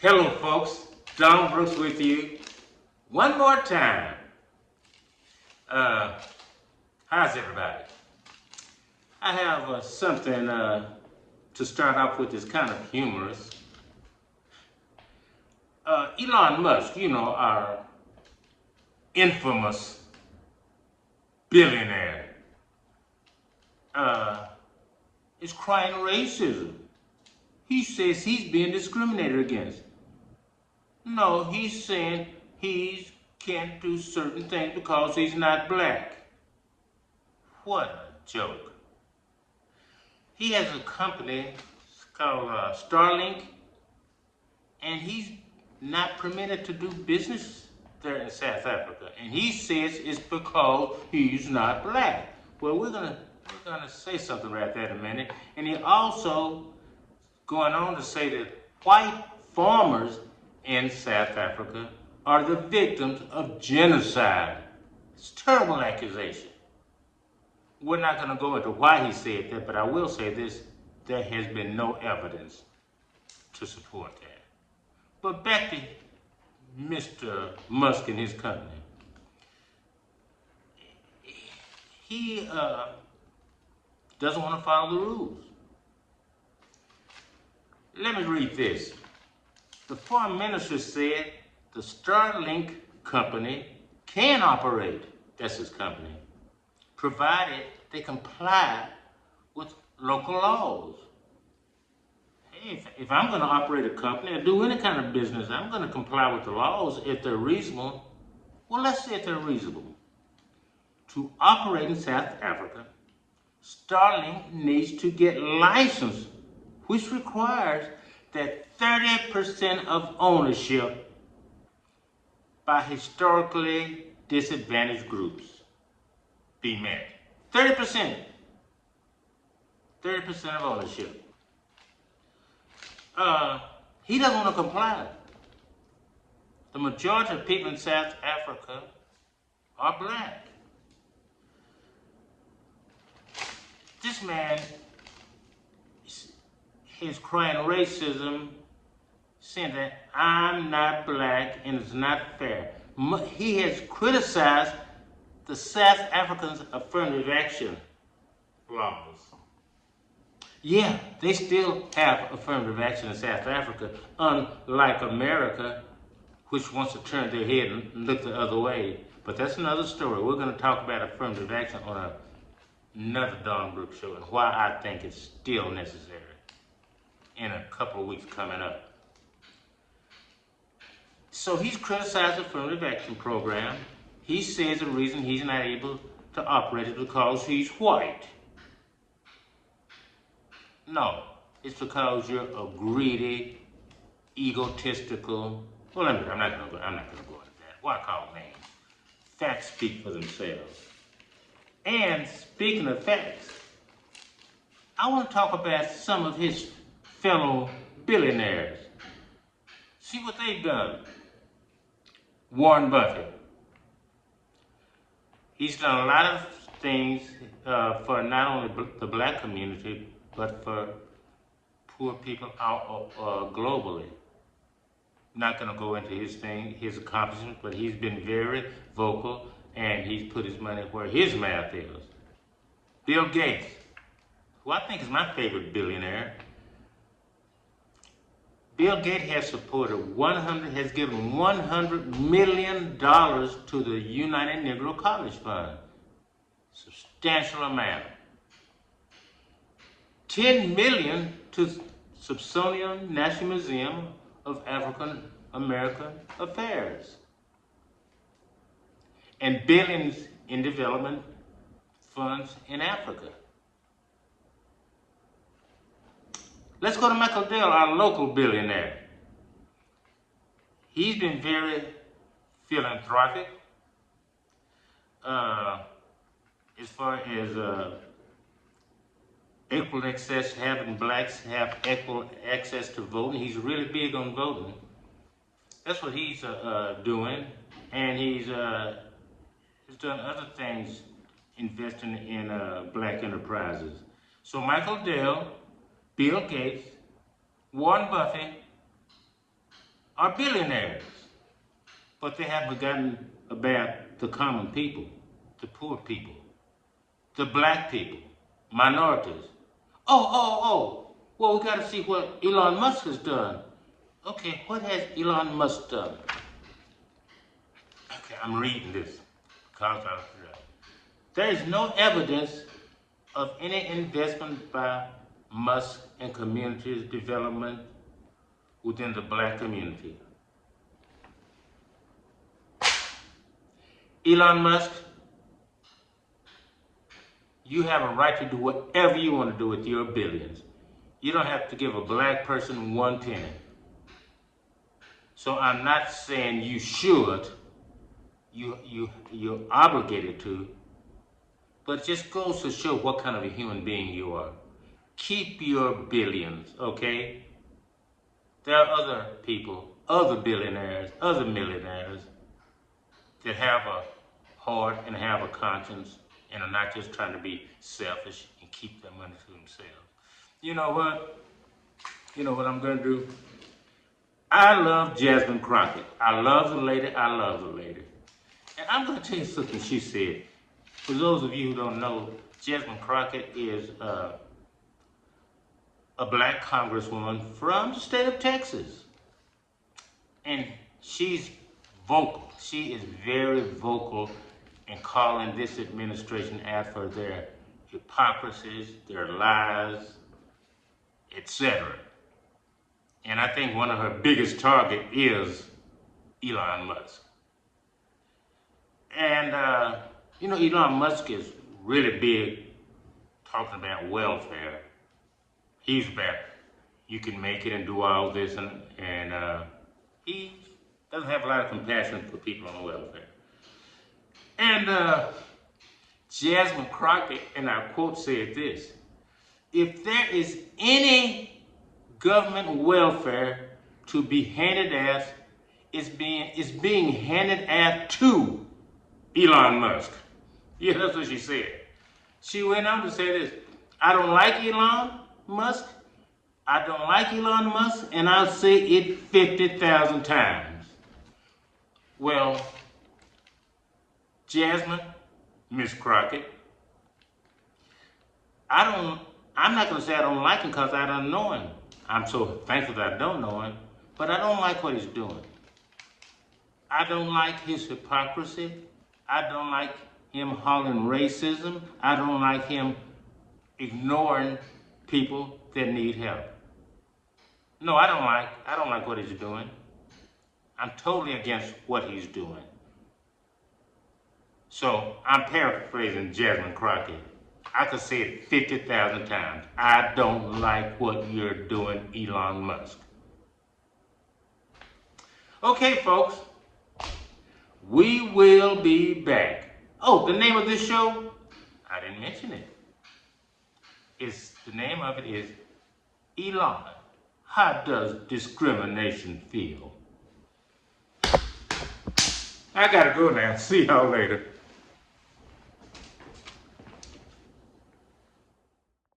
Hello, folks. Don Brooks with you one more time. How's everybody? I have something to start off with that's kind of humorous. Elon Musk, our infamous billionaire, is crying racism. He says he's being discriminated against. No, he's saying he can't do certain things because he's not black. What a joke. He has a company called Starlink, and he's not permitted to do business there in South Africa. And he says it's because he's not black. Well, we're gonna say something right there in a minute. And he also going on to say that white farmers in South Africa are the victims of genocide. It's a terrible accusation. We're not going to go into why he said that, but I will say this: there has been no evidence to support that. But back to Mr. Musk and his company. He doesn't want to follow the rules. Let me read this. The foreign minister said the Starlink company can operate, that's his company, provided they comply with local laws. Hey, if I'm going to operate a company or do any kind of business, I'm going to comply with the laws if they're reasonable. Well, let's say if they're reasonable. To operate in South Africa, Starlink needs to get licensed, which requires that 30% of ownership by historically disadvantaged groups be met. 30%. 30% of ownership. He doesn't want to comply. The majority of people in South Africa are black. This man is crying racism, saying that I'm not black and it's not fair. He has criticized the South Africans' affirmative action laws. Yeah, they still have affirmative action in South Africa, unlike America, which wants to turn their head and look the other way. But that's another story. We're going to talk about affirmative action on another Don Brooks show and why I think it's still necessary in a couple of weeks coming up. So he's criticized the affirmative action program. He says the reason he's not able to operate is because he's white. No, it's because you're a greedy, egotistical. Well, I'm not going to go into that. Why call names? Facts speak for themselves. And speaking of facts, I want to talk about some of his fellow billionaires. See what they've done. Warren Buffett. He's done a lot of things for not only the black community, but for poor people out globally. Not going to go into his accomplishments, but he's been very vocal and he's put his money where his mouth is. Bill Gates, who I think is my favorite billionaire. Bill Gates has given $100 million to the United Negro College Fund. Substantial amount. $10 million to Smithsonian National Museum of African American Affairs. And billions in development funds in Africa. Let's go to Michael Dell, our local billionaire. He's been very philanthropic as far as equal access, having blacks have equal access to voting. He's really big on voting. That's what he's doing, and he's done other things, investing in black enterprises. So Michael Dell, Bill Gates, Warren Buffett, are billionaires, but they have forgotten about the common people, the poor people, the black people, minorities. Oh, well, we got to see what Elon Musk has done. Okay, what has Elon Musk done? Okay, I'm reading this because there is no evidence of any investment by Musk in community development within the black community. Elon Musk, you have a right to do whatever you want to do with your billions. You don't have to give a black person one penny. So I'm not saying you should, you're obligated to, but it just goes to show what kind of a human being you are. Keep your billions, okay? There are other people, other billionaires, other millionaires that have a heart and have a conscience and are not just trying to be selfish and keep their money to themselves. You know what? You know what I'm going to do? I love Jasmine Crockett. I love the lady. And I'm going to tell you something she said. For those of you who don't know, Jasmine Crockett is a black congresswoman from the state of Texas. And she's vocal. She is very vocal in calling this administration out for their hypocrisies, their lies, etc. And I think one of her biggest target is Elon Musk. And, Elon Musk is really big talking about welfare. He's about, you can make it and do all this, and he doesn't have a lot of compassion for people on welfare. And Jasmine Crockett, and I quote, said this: if there is any government welfare to be handed out, it's being handed out to Elon Musk. Yeah, that's what she said. She went on to say this: I don't like Elon Musk. I don't like Elon Musk, and I'll say it 50,000 times. Well, Jasmine, Miss Crockett, I'm not going to say I don't like him because I don't know him. I'm so thankful that I don't know him, but I don't like what he's doing. I don't like his hypocrisy. I don't like him hauling racism. I don't like him ignoring people that need help. No, I don't like what he's doing. I'm totally against what he's doing. So I'm paraphrasing Jasmine Crockett. I could say it 50,000 times. I don't like what you're doing, Elon Musk. Okay, folks. We will be back. Oh, the name of this show? I didn't mention it. The name of it is Elon. How does discrimination feel? I gotta go now. See y'all later.